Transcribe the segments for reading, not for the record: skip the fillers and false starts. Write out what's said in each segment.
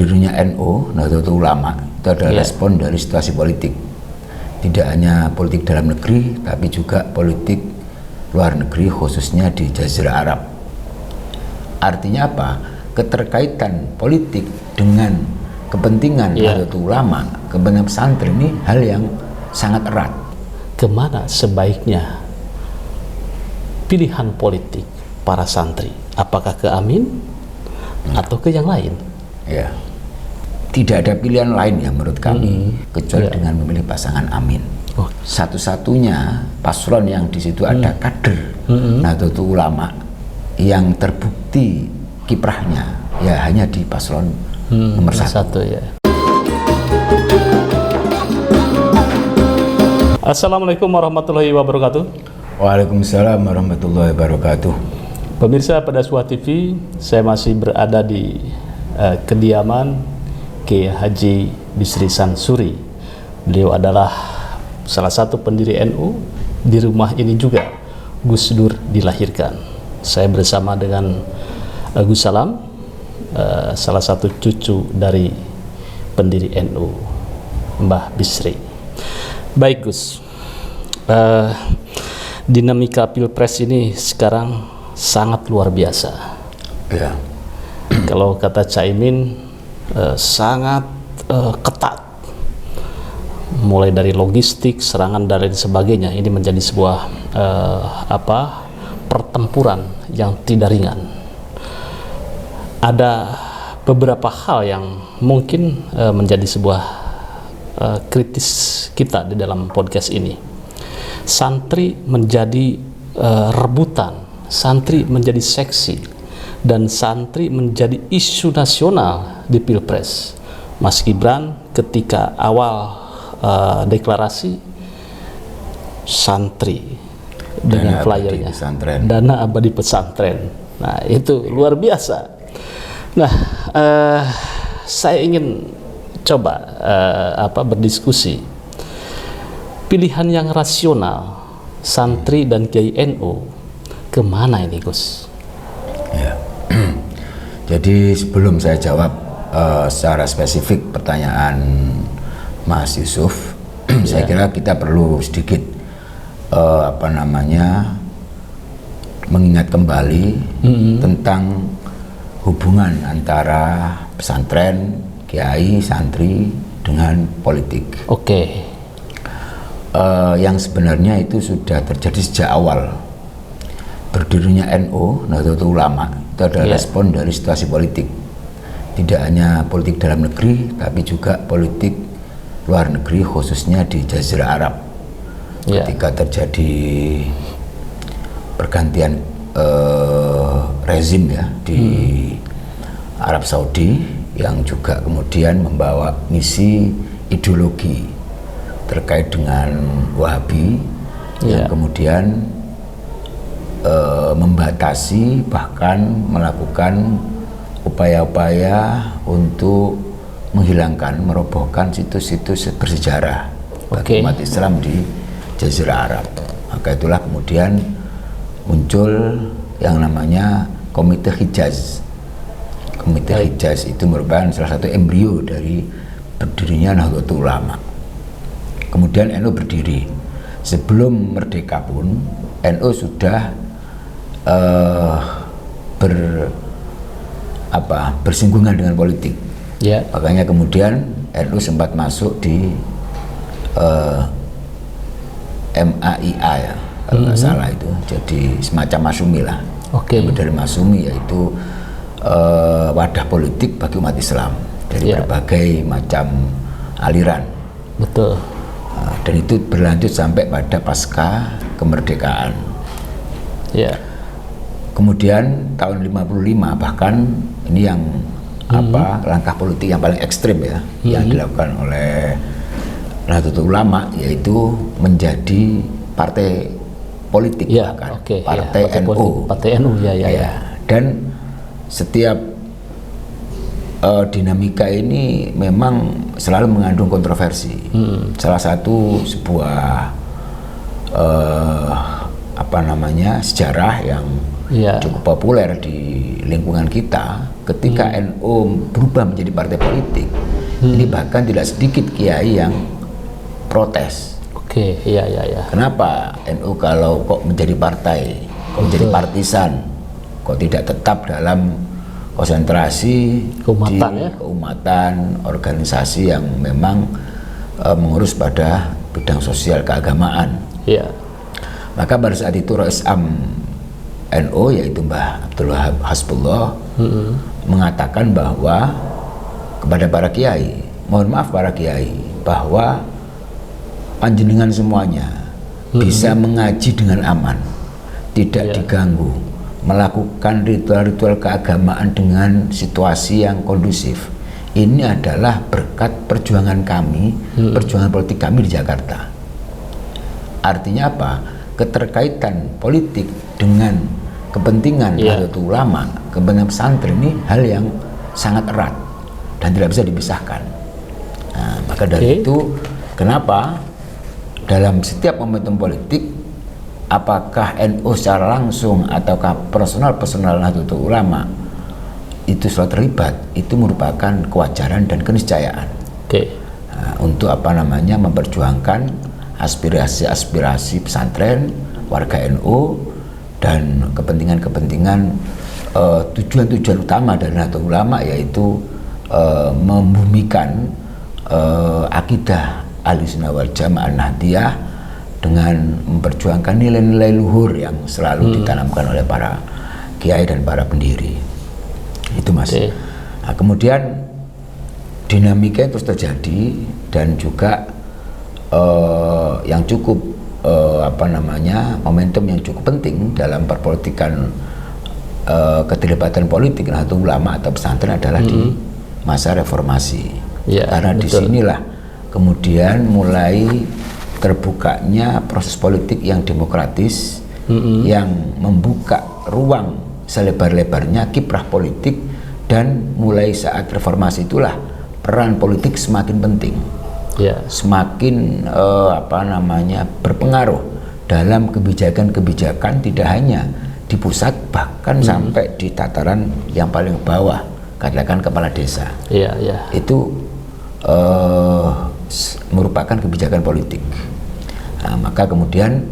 Berdirinya NU, Nahdlatul Ulama, itu adalah respon dari situasi politik. Tidak hanya politik dalam negeri, tapi juga politik luar negeri, khususnya di Jazirah Arab. Artinya apa? Keterkaitan politik dengan kepentingan Nahdlatul Ulama, kepentingan pesantren ini hal yang sangat erat. Kemana sebaiknya pilihan politik para santri? Apakah ke Amin atau ke yang lain? Ya, tidak ada pilihan lain ya menurut kami kecuali dengan memilih pasangan Amin. Satu-satunya paslon yang di situ ada kader Nahdlatul Ulama yang terbukti kiprahnya ya hanya di paslon nomor satu. Ya. Assalamualaikum warahmatullahi wabarakatuh. Waalaikumsalam warahmatullahi wabarakatuh. Pemirsa Pedaswah TV, saya masih berada di kediaman Kiai Haji Bisri Sansuri. Beliau adalah salah satu pendiri NU. Di rumah ini juga Gus Dur dilahirkan. Saya bersama dengan Gus Salam, salah satu cucu dari pendiri NU, Mbah Bisri. Baik Gus, dinamika Pilpres ini sekarang sangat luar biasa. Ya. Kalau kata Caimin sangat ketat, mulai dari logistik, serangan dan lain sebagainya. Ini menjadi sebuah pertempuran yang tidak ringan. Ada beberapa hal yang mungkin menjadi sebuah kritis kita di dalam podcast ini. Santri menjadi rebutan, santri menjadi seksi, dan santri menjadi isu nasional di Pilpres. Mas Gibran ketika awal deklarasi, santri dengan flyernya Dana Abadi Pesantren. Nah itu luar biasa. Nah saya ingin coba berdiskusi pilihan yang rasional santri dan Kiai NU kemana ini Gus? Ya. Jadi sebelum saya jawab secara spesifik pertanyaan Mas Yusuf, saya kira kita perlu sedikit mengingat kembali tentang hubungan antara pesantren, kiai, santri dengan politik. Yang sebenarnya itu sudah terjadi sejak awal berdirinya NU, Nahdlatul Ulama, itu adalah respon dari situasi politik. Tidak hanya politik dalam negeri, tapi juga politik luar negeri, khususnya di Jazirah Arab. Ketika terjadi pergantian rezim ya di Arab Saudi, yang juga kemudian membawa misi ideologi terkait dengan Wahabi, yang kemudian membatasi, bahkan melakukan upaya-upaya untuk menghilangkan, merobohkan situs-situs bersejarah bagi umat Islam di Jazirah Arab. Maka itulah kemudian muncul yang namanya Komite Hijaz. Komite Hijaz itu merupakan salah satu embrio dari berdirinya Nahdlatul Ulama. Kemudian NU berdiri. Sebelum merdeka pun NU sudah bersinggungan dengan politik. Makanya kemudian NU sempat masuk di MAIA ya, kalau nggak salah itu, jadi semacam Masumi lah. Dari Masumi yaitu wadah politik bagi umat Islam dari berbagai macam aliran. Betul. Dan itu berlanjut sampai pada pasca kemerdekaan. Kemudian tahun 55 bahkan ini yang langkah politik yang paling ekstrim ya, yang dilakukan oleh Nahdlatul Ulama, yaitu menjadi partai politik, partai NU. Partai NU Dan setiap dinamika ini memang selalu mengandung kontroversi. Salah satu sebuah sejarah yang cukup populer di lingkungan kita. Ketika NU berubah menjadi partai politik, ini bahkan tidak sedikit kiai yang protes. Kenapa NU kalau kok menjadi partai, kok menjadi partisan, kok tidak tetap dalam konsentrasi keumatan, organisasi yang memang mengurus pada bidang sosial keagamaan. Maka pada saat itu Rais Am NU yaitu Mbah Abdul Wahab Hasbullah mengatakan bahwa kepada para kiai, mohon maaf para kiai, bahwa panjenengan semuanya bisa mengaji dengan aman, tidak diganggu, melakukan ritual-ritual keagamaan dengan situasi yang kondusif. Ini adalah berkat perjuangan kami, perjuangan politik kami di Jakarta. Artinya apa? Keterkaitan politik dengan kepentingan Nahdlatul Ulama, kepentingan pesantren ini hal yang sangat erat dan tidak bisa dipisahkan. Nah, maka dari itu, kenapa dalam setiap momentum politik, apakah NU secara langsung ataukah personal Nahdlatul Ulama itu selalu terlibat, itu merupakan kewajaran dan keniscayaan. Nah, untuk memperjuangkan aspirasi pesantren, warga NU, dan kepentingan-kepentingan tujuan-tujuan utama dari Nahdlatul Ulama, yaitu membumikan akidah Ahlussunnah wal Jamaah Nahdiyah dengan memperjuangkan nilai-nilai luhur yang selalu ditanamkan oleh para kiai dan para pendiri. Itu Mas. Nah, kemudian dinamika terus terjadi dan juga yang cukup momentum yang cukup penting dalam perpolitikan keterlibatan politik Nahdlatul Ulama atau pesantren adalah di masa reformasi. Karena disinilah kemudian mulai terbukanya proses politik yang demokratis, yang membuka ruang selebar-lebarnya kiprah politik, dan mulai saat reformasi itulah peran politik semakin penting. Semakin berpengaruh dalam kebijakan-kebijakan, tidak hanya di pusat, bahkan sampai di tataran yang paling bawah, katakan kepala desa. Itu merupakan kebijakan politik. Nah, maka kemudian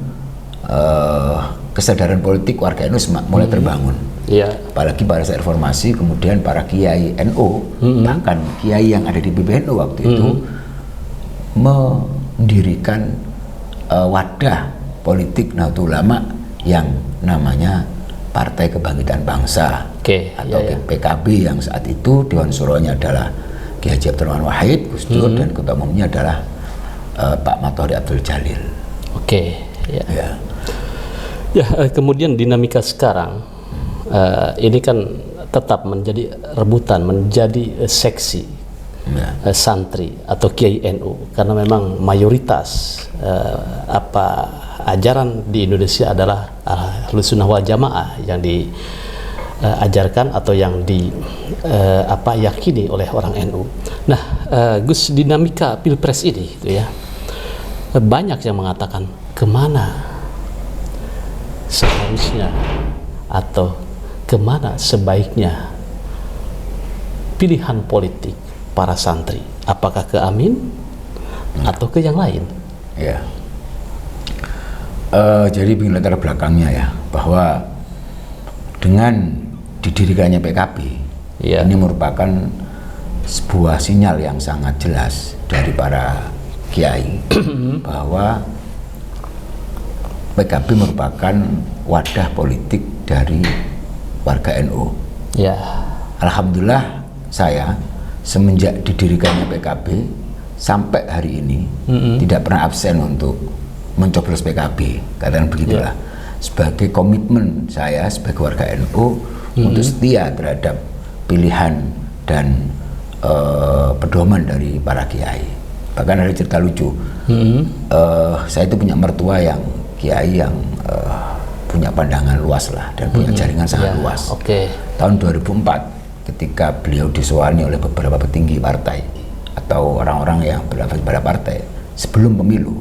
kesadaran politik warga NU mulai terbangun. Apalagi pada saat reformasi, kemudian para kiai NU, bahkan kiai yang ada di PBNU waktu itu, mendirikan wadah politik Nahdlatul Ulama yang namanya Partai Kebangkitan Bangsa atau PKB, yang saat itu Dewan Suronya adalah Ki Haji Abdurrahman Wahid Gus Dur dan ketua umumnya adalah Pak Matahari Abdul Jalil. Kemudian dinamika sekarang ini kan tetap menjadi rebutan, menjadi seksi santri atau kiai NU, karena memang mayoritas ajaran di Indonesia adalah Ahlussunnah wal Jamaah yang diajarkan atau yang yakini oleh orang NU. Nah, Gus, dinamika Pilpres ini gitu ya, banyak yang mengatakan kemana seharusnya atau kemana sebaiknya pilihan politik para santri, apakah ke Amin atau ke yang lain? Jadi begini latar belakangnya ya, bahwa dengan didirikannya PKB ini merupakan sebuah sinyal yang sangat jelas dari para kiai bahwa PKB merupakan wadah politik dari warga NU. Alhamdulillah, saya semenjak didirikannya PKB sampai hari ini tidak pernah absen untuk mencoblos PKB, katakan begitulah, sebagai komitmen saya sebagai warga NU untuk setia terhadap pilihan dan pedoman dari para kiai. Bahkan ada cerita lucu, saya itu punya mertua yang kiai yang punya pandangan luas lah dan punya jaringan sangat luas. Tahun 2004 ketika beliau disewani oleh beberapa petinggi partai atau orang-orang yang berafiliasi pada partai sebelum pemilu,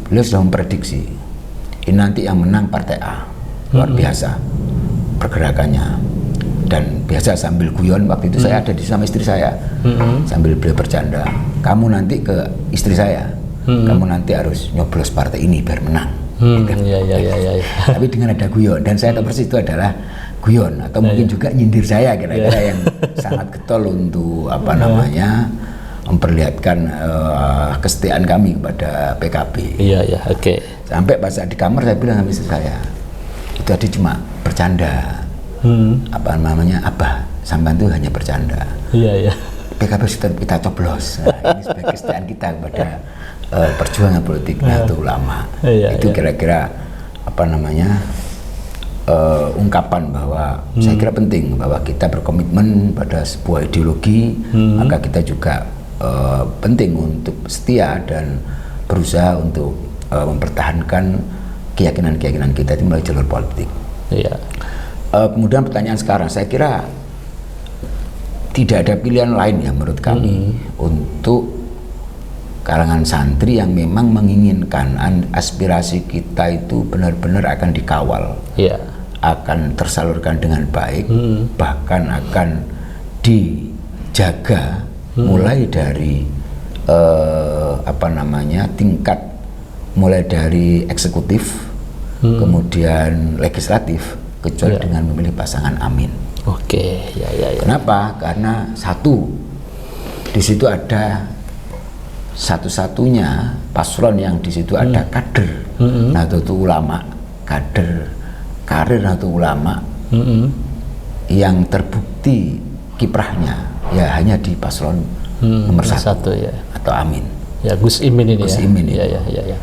beliau sudah memprediksi ini nanti yang menang partai A, luar biasa, pergerakannya. Dan biasa sambil guyon, waktu itu saya ada di sama istri saya, sambil beliau bercanda, kamu nanti ke istri saya, kamu nanti harus nyoblos partai ini biar menang. Ya. Tapi dengan ada guyon, dan saya tahu persis itu adalah guyon atau mungkin juga nyindir saya kira-kira yang sangat getol untuk apa namanya memperlihatkan kesetiaan kami kepada PKB. Oke. Sampai pas di kamar saya bilang sama istri saya, itu tadi cuma bercanda. Apa namanya, Abah, sampean itu hanya bercanda. PKB kita coblos. Nah, ini sebagai kesetiaan kita kepada perjuangan politik Nahdlatul Ulama. Itu kira-kira apa namanya ungkapan bahwa saya kira penting bahwa kita berkomitmen pada sebuah ideologi, maka kita juga penting untuk setia dan berusaha untuk mempertahankan keyakinan-keyakinan kita itu melalui jalur politik. Kemudian pertanyaan sekarang, saya kira tidak ada pilihan lain ya menurut kami untuk kalangan santri yang memang menginginkan aspirasi kita itu benar-benar akan dikawal, akan tersalurkan dengan baik, bahkan akan dijaga mulai dari apa namanya tingkat mulai dari eksekutif, kemudian legislatif, kecuali dengan memilih pasangan amin. Kenapa? Karena satu, di situ ada satu-satunya paslon yang di situ ada kader Nahdlatul Ulama, kader karir Nahdlatul Ulama yang terbukti kiprahnya ya hanya di paslon nomor satu atau amin. Gus Imin ini. Gus Imin ini.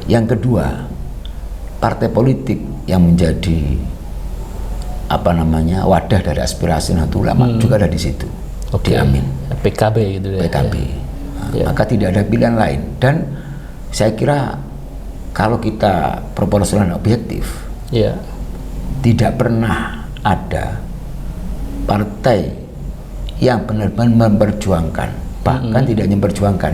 Yang kedua, partai politik yang menjadi apa namanya wadah dari aspirasi Nahdlatul Ulama juga ada di situ, di Amin. PKB gitu ya. PKB. Maka tidak ada pilihan lain. Dan saya kira kalau kita proporsional dan objektif, tidak pernah ada partai yang benar-benar memperjuangkan, bahkan tidak hanya memperjuangkan,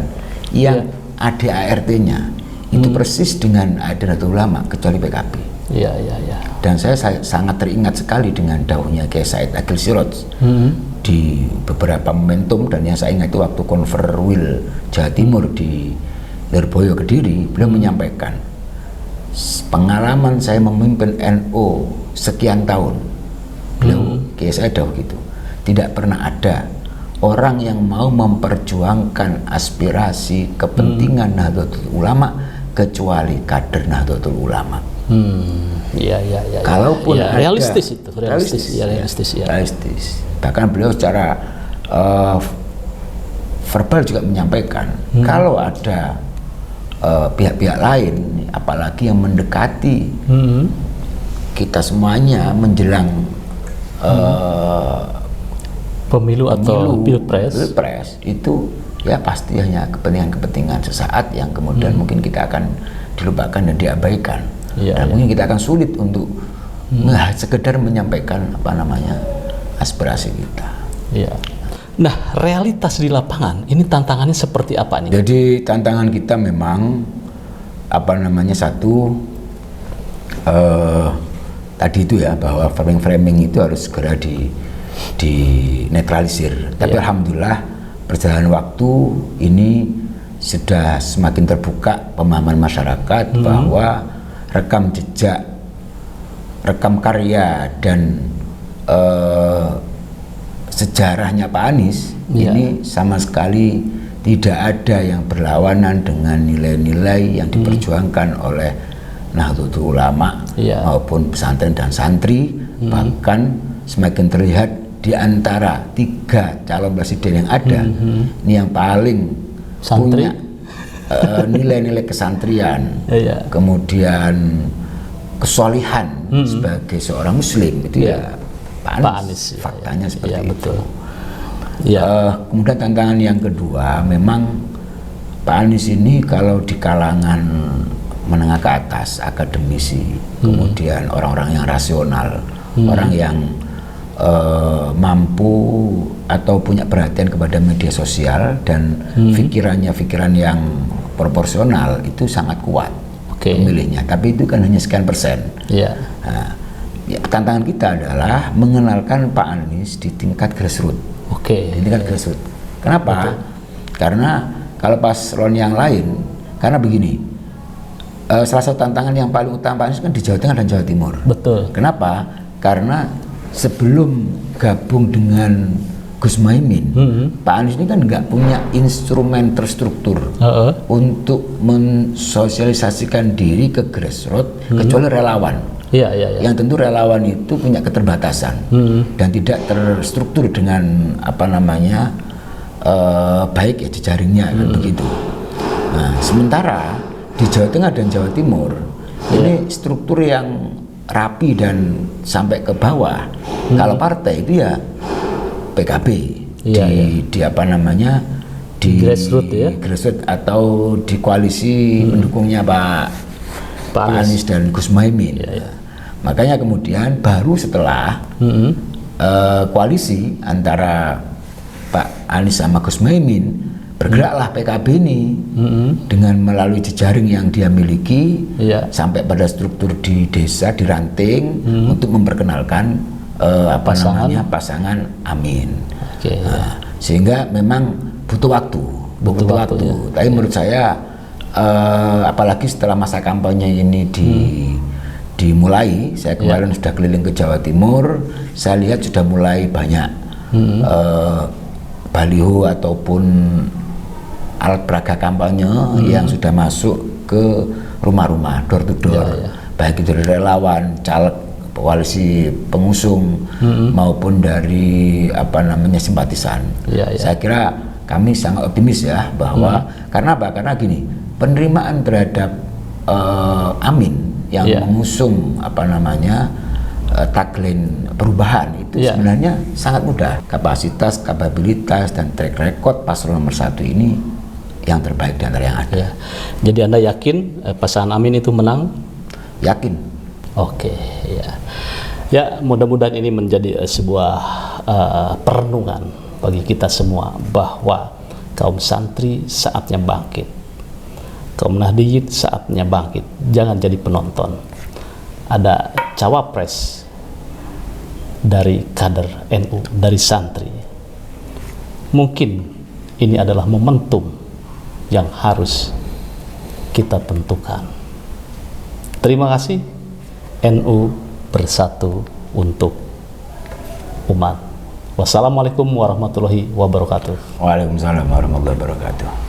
yang ADART-nya itu persis dengan Nahdlatul Ulama kecuali PKB. Dan saya sangat teringat sekali dengan dawuhnya Kiai Said Agil Siraj di beberapa momentum, dan yang saya ingat itu waktu Konferwil Jawa Timur di Lirboyo Kediri, beliau menyampaikan, pengalaman saya memimpin NU sekian tahun, beliau Kiai Said dawuh gitu, tidak pernah ada orang yang mau memperjuangkan aspirasi kepentingan Nahdlatul Ulama kecuali kader Nahdlatul Ulama. Kalaupun ada, realistis. Bahkan beliau secara verbal juga menyampaikan kalau ada pihak-pihak lain, apalagi yang mendekati kita semuanya menjelang pemilu atau pilpres itu ya pasti hanya kepentingan-kepentingan sesaat yang kemudian mungkin kita akan dilupakan dan diabaikan. Dan mungkin kita akan sulit untuk sekedar menyampaikan apa namanya aspirasi kita. Nah, realitas di lapangan ini tantangannya seperti apa nih? Jadi tantangan kita memang apa namanya satu tadi itu ya, bahwa framing itu harus segera dinetralisir. Tapi alhamdulillah perjalanan waktu ini sudah semakin terbuka pemahaman masyarakat bahwa rekam jejak, rekam karya dan sejarahnya Pak Anies ini sama sekali tidak ada yang berlawanan dengan nilai-nilai yang diperjuangkan oleh Nahdlatul Ulama maupun pesantren dan santri. Bahkan semakin terlihat di antara 3 calon presiden yang ada, ini yang paling punya nilai-nilai kesantrian, kemudian kesolihan sebagai seorang muslim itu ya Pak Anies. Faktanya seperti itu. Kemudian tantangan yang kedua, memang Pak Anies ini kalau di kalangan menengah ke atas, akademisi, kemudian orang-orang yang rasional, orang yang mampu atau punya perhatian kepada media sosial dan pikiran yang proporsional itu sangat kuat pemilihnya. Tapi itu kan hanya sekian persen. Nah, ya, tantangan kita adalah mengenalkan Pak Anies di tingkat grassroots. Oke. Di tingkat grassroots. Kenapa? Betul. Karena kalau paslon yang lain, karena begini, salah satu tantangan yang paling utama Pak Anies kan di Jawa Tengah dan Jawa Timur. Betul. Kenapa? Karena sebelum gabung dengan Gus Muhaimin, Pak Anies ini kan nggak punya instrumen terstruktur untuk mensosialisasikan diri ke grassroots kecuali relawan. Iya. Yang tentu relawan itu punya keterbatasan dan tidak terstruktur dengan baik ya jejaringnya kan begitu. Nah, sementara di Jawa Tengah dan Jawa Timur ini struktur yang rapi dan sampai ke bawah. Kalau partai itu ya PKB di grassroots ya, grassroots atau di koalisi pendukungnya Pak Anies dan Gus Muhaimin. Makanya kemudian baru setelah koalisi antara Pak Anies sama Gus Muhaimin, bergeraklah PKB ini dengan melalui jejaring yang dia miliki sampai pada struktur di desa, di ranting untuk memperkenalkan pasangan Amin. Sehingga memang butuh waktu. Ya. Tapi menurut saya apalagi setelah masa kampanye ini dimulai, saya kemarin sudah keliling ke Jawa Timur, saya lihat sudah mulai banyak baliho ataupun alat peraga kampanye yang sudah masuk ke rumah-rumah, door to door, baik itu dari relawan, caleg, koalisi pengusung maupun dari simpatisan. Saya kira kami sangat optimis ya bahwa karena gini, penerimaan terhadap Amin yang mengusung tagline perubahan itu sebenarnya sangat mudah. Kapasitas, kapabilitas dan track record paslon nomor 1 ini yang terbaik di antara yang ada. Jadi Anda yakin pasangan Amin itu menang? Yakin. Oke, ya mudah-mudahan ini menjadi sebuah perenungan bagi kita semua bahwa kaum santri saatnya bangkit, kaum Nahdliyin saatnya bangkit, jangan jadi penonton. Ada cawapres dari kader NU, dari santri. Mungkin ini adalah momentum yang harus kita tentukan. Terima kasih. NU bersatu untuk umat. Wassalamualaikum warahmatullahi wabarakatuh. Waalaikumsalam warahmatullahi wabarakatuh.